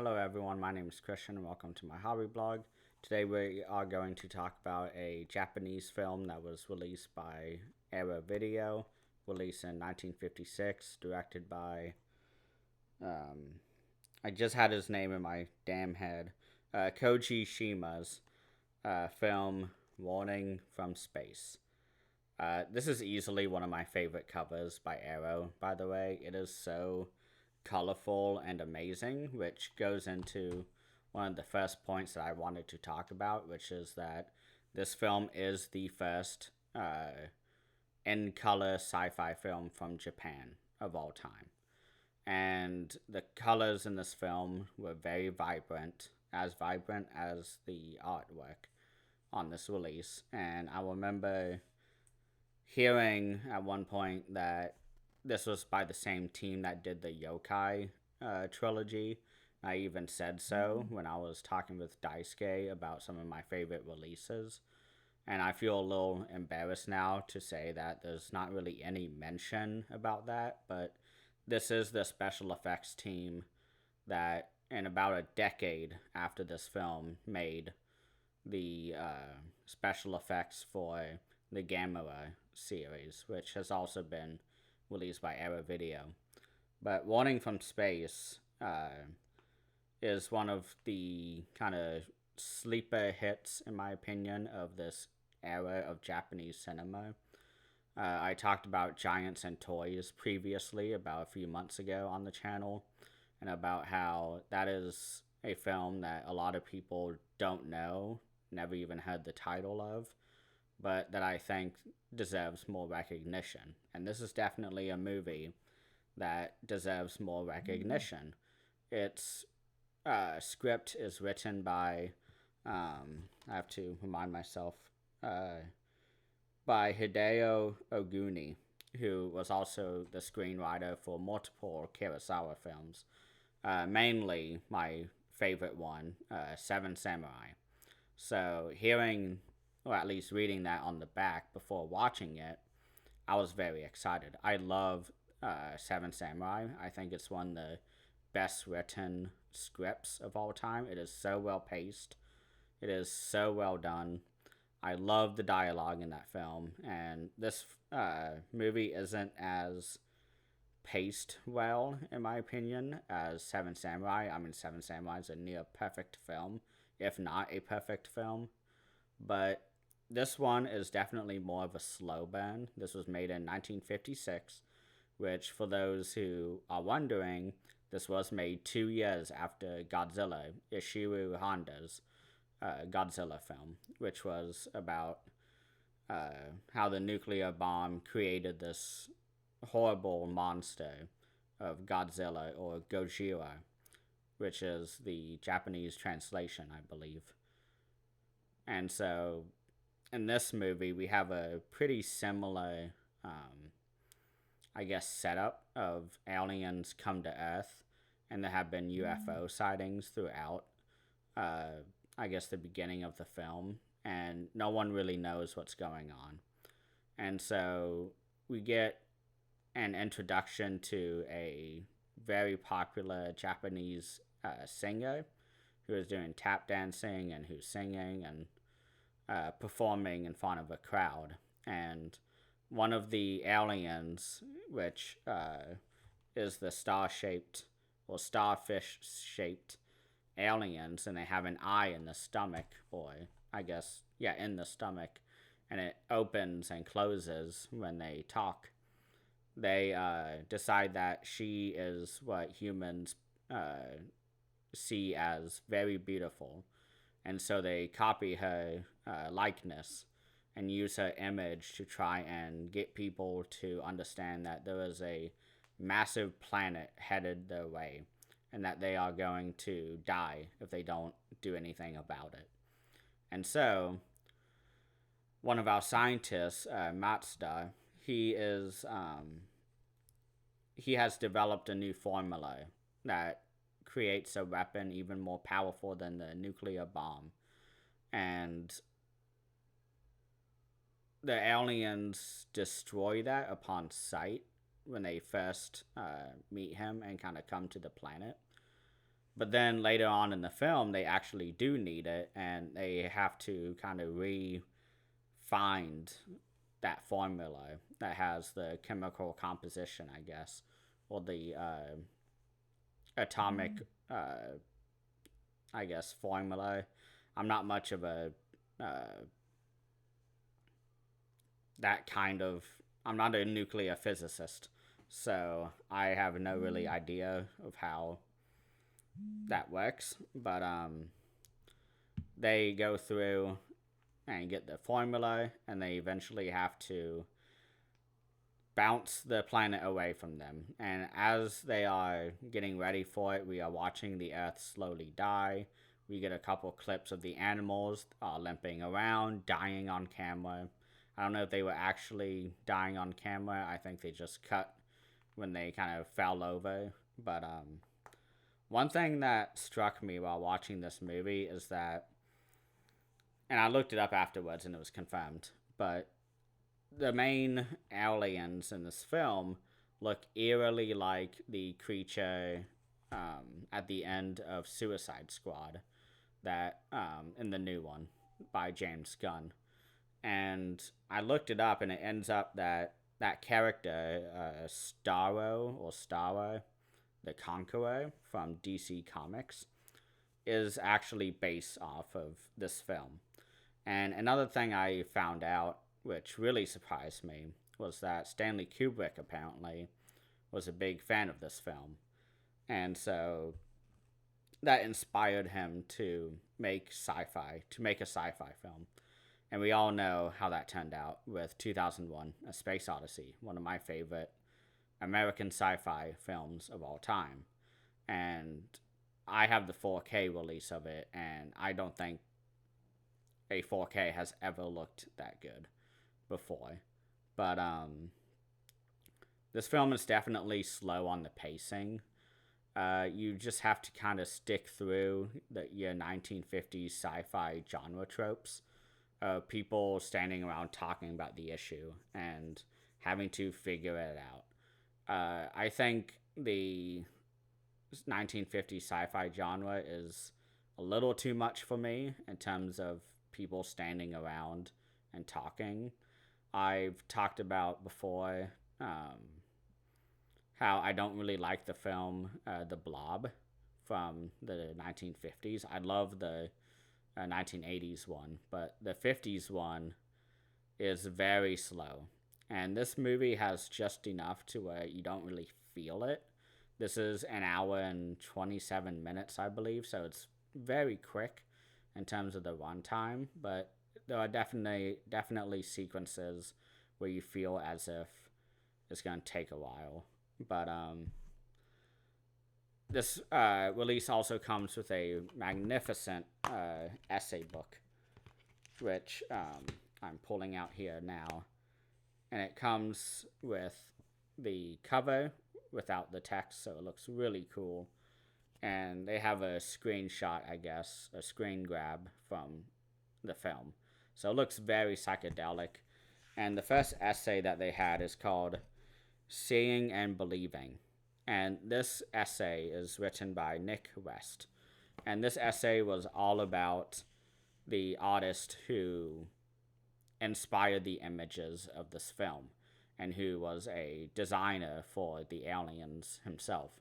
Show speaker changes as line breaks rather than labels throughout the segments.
Hello everyone, my name is Christian and welcome to my hobby blog. Today we are going to talk about a Japanese film that was released by Era Video, released in 1956, directed by, um, I just had his name in my damn head, Koji Shima's film Warning from Space. This is easily one of my favorite covers by Arrow, by the way. It is so colorful and amazing, which goes into one of the first points that I wanted to talk about, which is that this film is the first in color sci fi film from Japan of all time. And the colors in this film were very vibrant as the artwork on this release. And I remember hearing at one point that this was by the same team that did the Yokai trilogy. I even said so when I was talking with Daisuke about some of my favorite releases. And I feel a little embarrassed now to say that there's not really any mention about that, but this is the special effects team that, in about a decade after this film, made the special effects for the Gamera series, which has also been released by Era Video. But Warning from Space is one of the kind of sleeper hits, in my opinion, of this era of Japanese cinema. I talked about Giants and Toys previously, about a few months ago on the channel, and about how that is a film that a lot of people don't know, never even heard the title of, but that I think deserves more recognition. And this is definitely a movie that deserves more recognition. Its script is written by, I have to remind myself, by Hideo Oguni, who was also the screenwriter for multiple Kurosawa films. Mainly my favorite one, Seven Samurai. So hearing, or at least reading that on the back before watching it, I was very excited. I love Seven Samurai. I think it's one of the best written scripts of all time. It is so well paced. It is so well done. I love the dialogue in that film, and this movie isn't as paced well, in my opinion, as Seven Samurai. I mean, Seven Samurai is a near perfect film, if not a perfect film. But this one is definitely more of a slow burn. This was made in 1956, which, for those who are wondering, this was made 2 years after Godzilla, Ishiro Honda's Godzilla film, which was about how the nuclear bomb created this horrible monster of Godzilla, or Gojira, which is the Japanese translation, I believe. And so in this movie, we have a pretty similar, I guess, setup of aliens come to Earth, and there have been UFO sightings throughout, I guess, the beginning of the film, and no one really knows what's going on. And so we get an introduction to a very popular Japanese singer who is doing tap dancing and who's singing and performing in front of a crowd. And one of the aliens, which is the star-shaped or starfish-shaped aliens, and they have an eye in the stomach, or I guess, yeah, in the stomach, and it opens and closes when they talk. They decide that she is what humans see as very beautiful, and so they copy her likeness and use her image to try and get people to understand that there is a massive planet headed their way and that they are going to die if they don't do anything about it. And so one of our scientists, Matsuda, he has developed a new formula that creates a weapon even more powerful than the nuclear bomb. And the aliens destroy that upon sight when they first meet him and kind of come to the planet. But then later on in the film, they actually do need it, and they have to kind of find that formula that has the chemical composition, I guess, or the atomic, I guess, formula. I'm not much of a uh, that kind of. I'm not a nuclear physicist, so I have no really idea of how that works. But they go through and get the formula, and they eventually have to bounce the planet away from them. And as they are getting ready for it, we are watching the Earth slowly die. We get a couple clips of the animals limping around, dying on camera. I don't know if they were actually dying on camera. I think they just cut when they kind of fell over. But one thing that struck me while watching this movie is that, and I looked it up afterwards and it was confirmed, but the main aliens in this film look eerily like the creature at the end of Suicide Squad, that in the new one by James Gunn. And I looked it up, and it ends up that that character, Starro, the Conqueror from DC Comics, is actually based off of this film. And another thing I found out, which really surprised me, was that Stanley Kubrick apparently was a big fan of this film. And so that inspired him to make a sci-fi film. And we all know how that turned out with 2001: A Space Odyssey, one of my favorite American sci-fi films of all time. And I have the 4K release of it, and I don't think a 4K has ever looked that good before. But this film is definitely slow on the pacing. You just have to kind of stick through your 1950s sci-fi genre tropes. People standing around talking about the issue and having to figure it out. I think the 1950s sci-fi genre is a little too much for me in terms of people standing around and talking. I've talked about before how I don't really like the film The Blob from the 1950s. I love the 1980s one, but the 50s one is very slow. And this movie has just enough to where you don't really feel it. This is an hour and 27 minutes, I believe, so it's very quick in terms of the runtime, but there are definitely sequences where you feel as if it's going to take a while. But this release also comes with a magnificent essay book, which I'm pulling out here now. And it comes with the cover without the text, so it looks really cool. And they have a screenshot, I guess, a screen grab from the film. So it looks very psychedelic. And the first essay that they had is called Seeing and Believing. And this essay is written by Nick West. And this essay was all about the artist who inspired the images of this film and who was a designer for the aliens himself.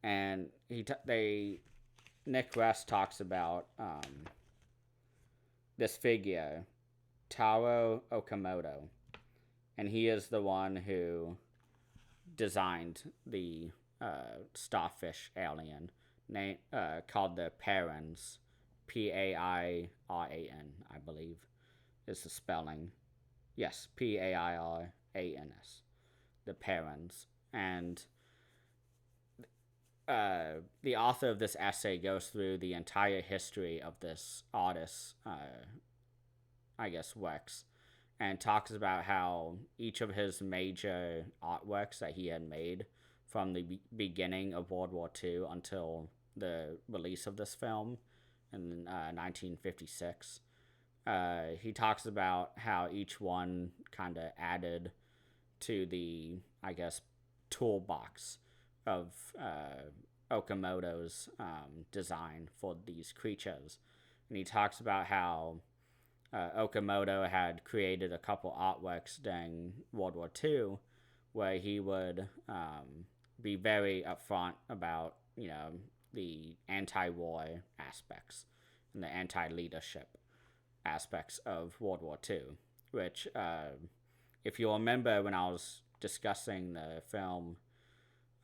And Nick West talks about this figure, Taro Okamoto, and he is the one who designed the starfish alien called the Parans, Pairan, I believe is the spelling. Yes, Pairans, the Parans. And the author of this essay goes through the entire history of this artist's, I guess, works, and talks about how each of his major artworks that he had made from the beginning of World War II until the release of this film in 1956, he talks about how each one kind of added to the, I guess, toolbox of Okamoto's design for these creatures. And he talks about how Okamoto had created a couple artworks during World War II where he would be very upfront about, the anti-war aspects and the anti-leadership aspects of World War II, which, if you remember when I was discussing the film,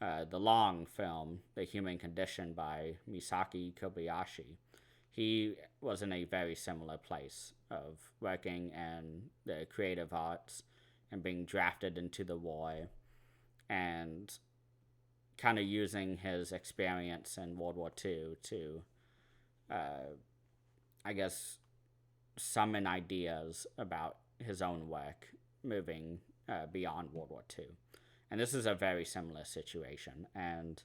the long film, The Human Condition by Misaki Kobayashi, he was in a very similar place of working in the creative arts and being drafted into the war and kind of using his experience in World War II to, I guess, summon ideas about his own work moving beyond World War II. And this is a very similar situation. And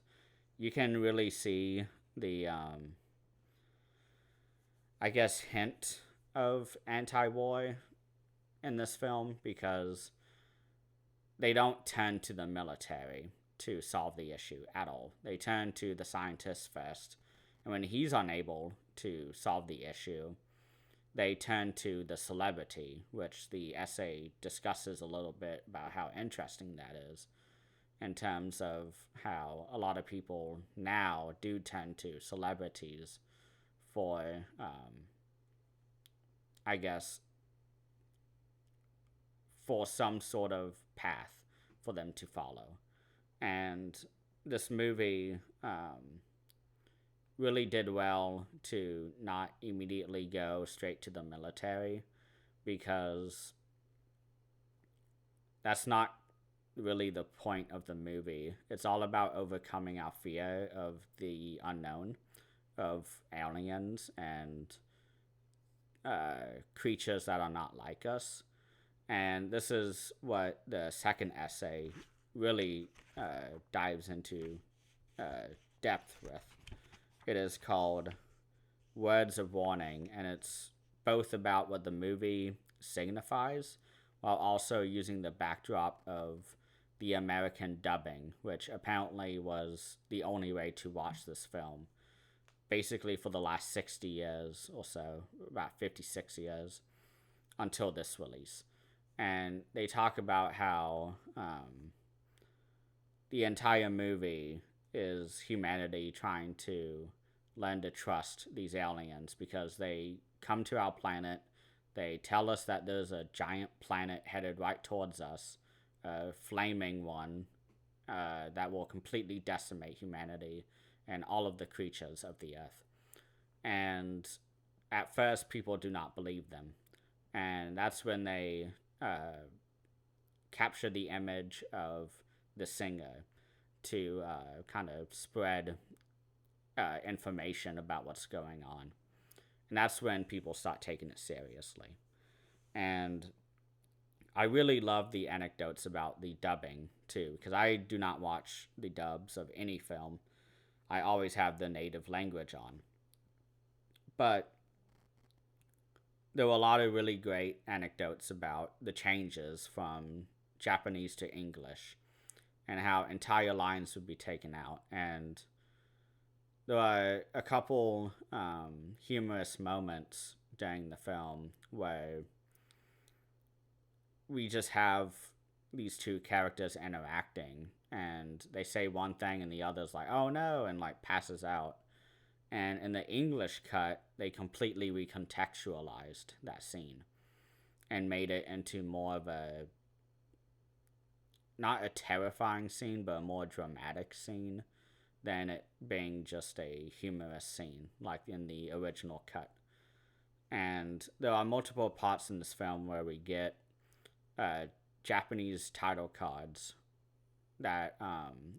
you can really see the, I guess, hint of anti-war in this film because they don't turn to the military to solve the issue at all. They turn to the scientists first. And when he's unable to solve the issue, they turn to the celebrity, which the essay discusses a little bit about how interesting that is in terms of how a lot of people now do turn to celebrities for, I guess, for some sort of path for them to follow. And this movie really did well to not immediately go straight to the military because that's not really the point of the movie. It's all about overcoming our fear of the unknown, of aliens and creatures that are not like us. And this is what the second essay really dives into depth with. It is called Words of Warning, and it's both about what the movie signifies while also using the backdrop of the American dubbing, which apparently was the only way to watch this film basically for the last 60 years or so, about 56 years, until this release. And they talk about how the entire movie is humanity trying to learn to trust these aliens because they come to our planet, they tell us that there's a giant planet headed right towards us, a flaming one that will completely decimate humanity and all of the creatures of the earth. And at first, people do not believe them. And that's when they capture the image of the singer to kind of spread information about what's going on. And that's when people start taking it seriously. And I really love the anecdotes about the dubbing, too, because I do not watch the dubs of any film. I always have the native language on. But there were a lot of really great anecdotes about the changes from Japanese to English and how entire lines would be taken out. And there are a couple humorous moments during the film where we just have these two characters interacting and they say one thing and the other's like, oh no, and like passes out. And in the English cut, they completely recontextualized that scene and made it into more of a, not a terrifying scene, but a more dramatic scene than it being just a humorous scene like in the original cut. And there are multiple parts in this film where we get Japanese title cards that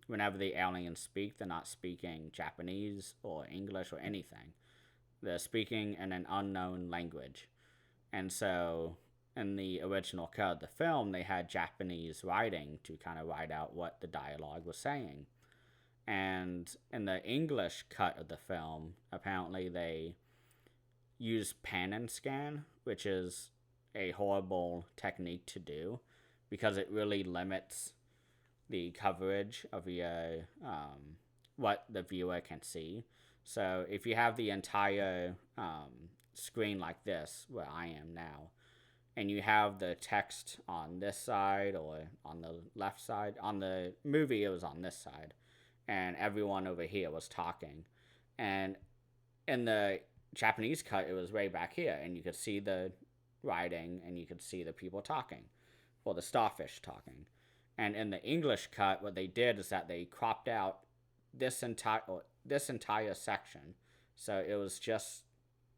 whenever the aliens speak, they're not speaking Japanese or English or anything. They're speaking in an unknown language. And so in the original cut of the film, they had Japanese writing to kind of write out what the dialogue was saying. And in the English cut of the film, apparently they use pan and scan, which is a horrible technique to do because it really limits the coverage of your what the viewer can see. So if you have the entire screen like this, where I am now, and you have the text on this side or on the left side, on the movie, it was on this side, and everyone over here was talking. And in the Japanese cut, it was way back here, and you could see the writing and you could see the people talking, or the starfish talking. And in the English cut, what they did is that they cropped out this entire section, so it was just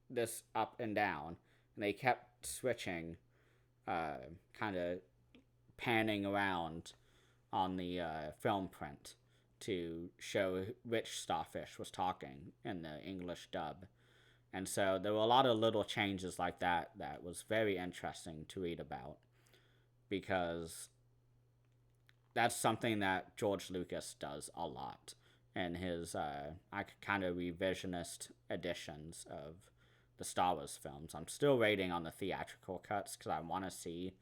this up and down, and they kept switching, kind of panning around on the film print to show which starfish was talking in the English dub. And so there were a lot of little changes like that that was very interesting to read about, because that's something that George Lucas does a lot in his kind of revisionist editions of the Star Wars films. I'm still waiting on the theatrical cuts because I want to see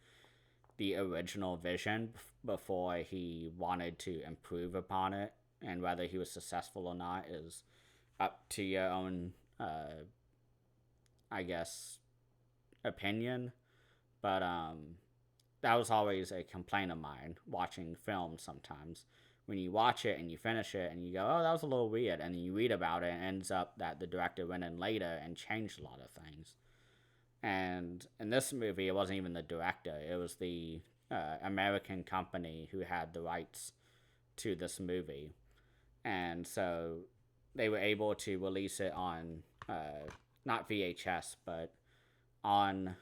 the original vision before he wanted to improve upon it, and whether he was successful or not is up to your own, I guess, opinion. But that was always a complaint of mine watching films sometimes. When you watch it and you finish it and you go, oh, that was a little weird, and then you read about it and it ends up that the director went in later and changed a lot of things. And in this movie, it wasn't even the director, it was the American company who had the rights to this movie. And so they were able to release it on, not VHS, but on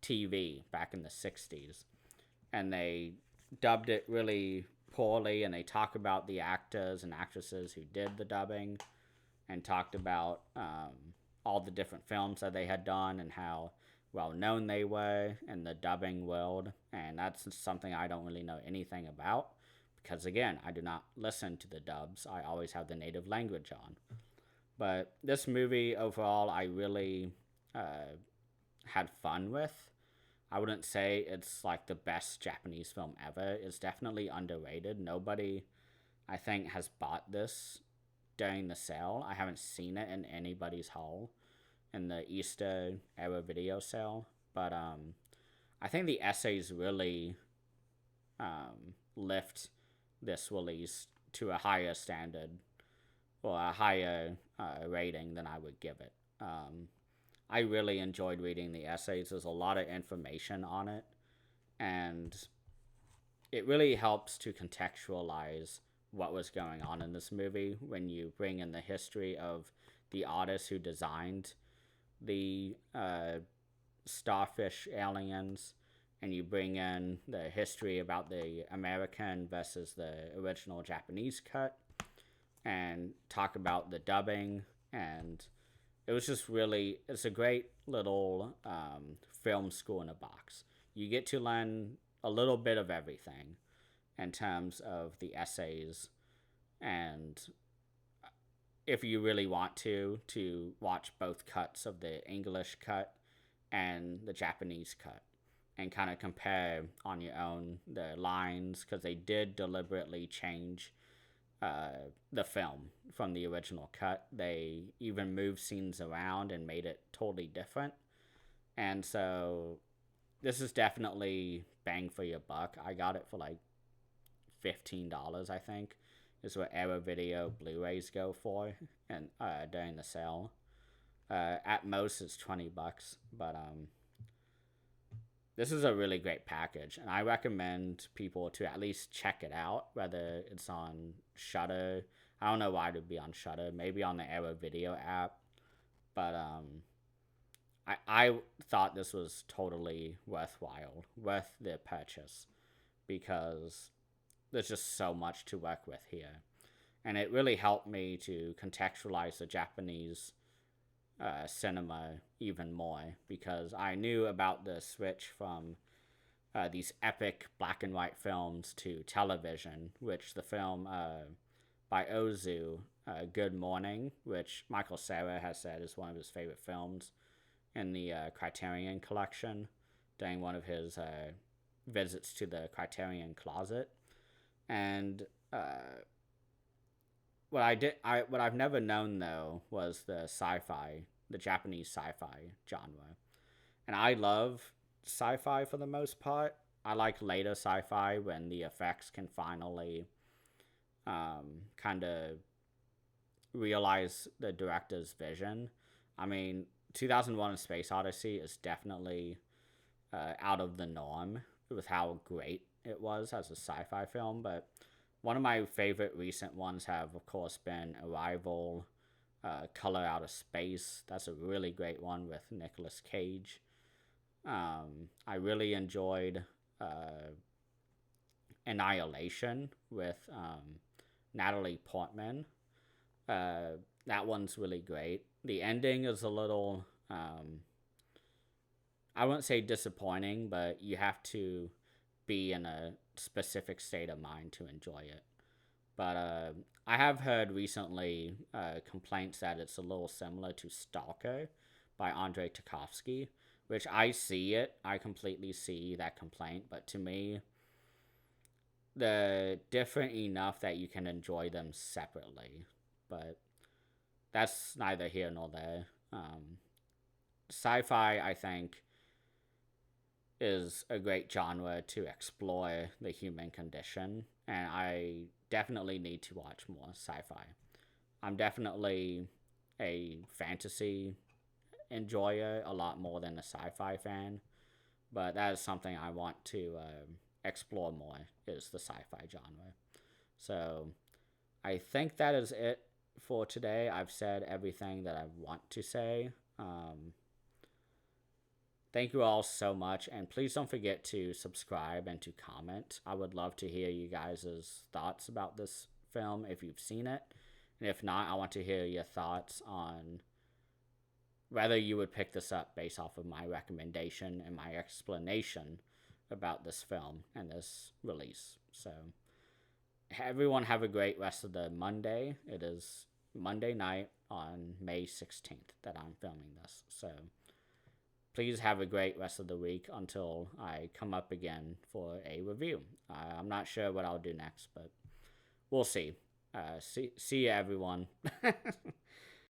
TV back in the 60s. And they dubbed it really poorly, and they talk about the actors and actresses who did the dubbing, and talked about all the different films that they had done and how well known they were in the dubbing world. And that's something I don't really know anything about, because again, I do not listen to the dubs. I always have the native language on. But this movie overall, I really had fun with. I wouldn't say it's like the best Japanese film ever. It's definitely underrated. Nobody, I think, has bought this during the sale. I haven't seen it in anybody's haul in the Easter era video sale. But I think the essays really lift this release to a higher standard, or a higher rating than I would give it. I really enjoyed reading the essays. There's a lot of information on it, and it really helps to contextualize what was going on in this movie when you bring in the history of the artist who designed the starfish aliens, and you bring in the history about the American versus the original Japanese cut, and talk about the dubbing. And it was just really, it's a great little film school in a box. You get to learn a little bit of everything in terms of the essays, and if you really want to watch both cuts of the English cut and the Japanese cut, and kind of compare on your own the lines, because they did deliberately change the film from the original cut. They even moved scenes around and made it totally different. And so this is definitely bang for your buck. I got it for like $15, I think, is what Era Video Blu-rays go for, and during the sale. At most it's $20, but this is a really great package, and I recommend people to at least check it out, whether it's on Shudder. I don't know why it would be on Shudder, maybe on the Era Video app, but I thought this was totally worthwhile, worth the purchase, because there's just so much to work with here. And it really helped me to contextualize the Japanese cinema even more, because I knew about the switch from these epic black and white films to television, which the film by Ozu, Good Morning, which Michael Cera has said is one of his favorite films in the Criterion collection during one of his visits to the Criterion closet. And what I've never known though was the sci-fi, the Japanese sci-fi genre, and I love sci-fi for the most part. I like later sci-fi when the effects can finally kind of realize the director's vision. I mean, 2001: A Space Odyssey is definitely out of the norm with how great it was as a sci-fi film, but one of my favorite recent ones have, of course, been Arrival, Color Out of Space. That's a really great one with Nicolas Cage. I really enjoyed Annihilation with Natalie Portman. That one's really great. The ending is a little, I wouldn't say disappointing, but you have to be in a specific state of mind to enjoy it. But I have heard recently complaints that it's a little similar to Stalker by Andrei Tarkovsky, which I see it. I completely see that complaint, but to me, they're different enough that you can enjoy them separately. But that's neither here nor there. Sci fi, I think, is a great genre to explore the human condition, and I definitely need to watch more sci-fi. I'm definitely a fantasy enjoyer a lot more than a sci-fi fan, but that is something I want to explore more is the sci-fi genre. So I think that is it for today. I've said everything that I want to say. Thank you all so much, and please don't forget to subscribe and to comment. I would love to hear you guys' thoughts about this film if you've seen it. And if not, I want to hear your thoughts on whether you would pick this up based off of my recommendation and my explanation about this film and this release. So, everyone have a great rest of the Monday. It is Monday night on May 16th that I'm filming this. So, please have a great rest of the week until I come up again for a review. I'm not sure what I'll do next, but we'll see. See you, everyone.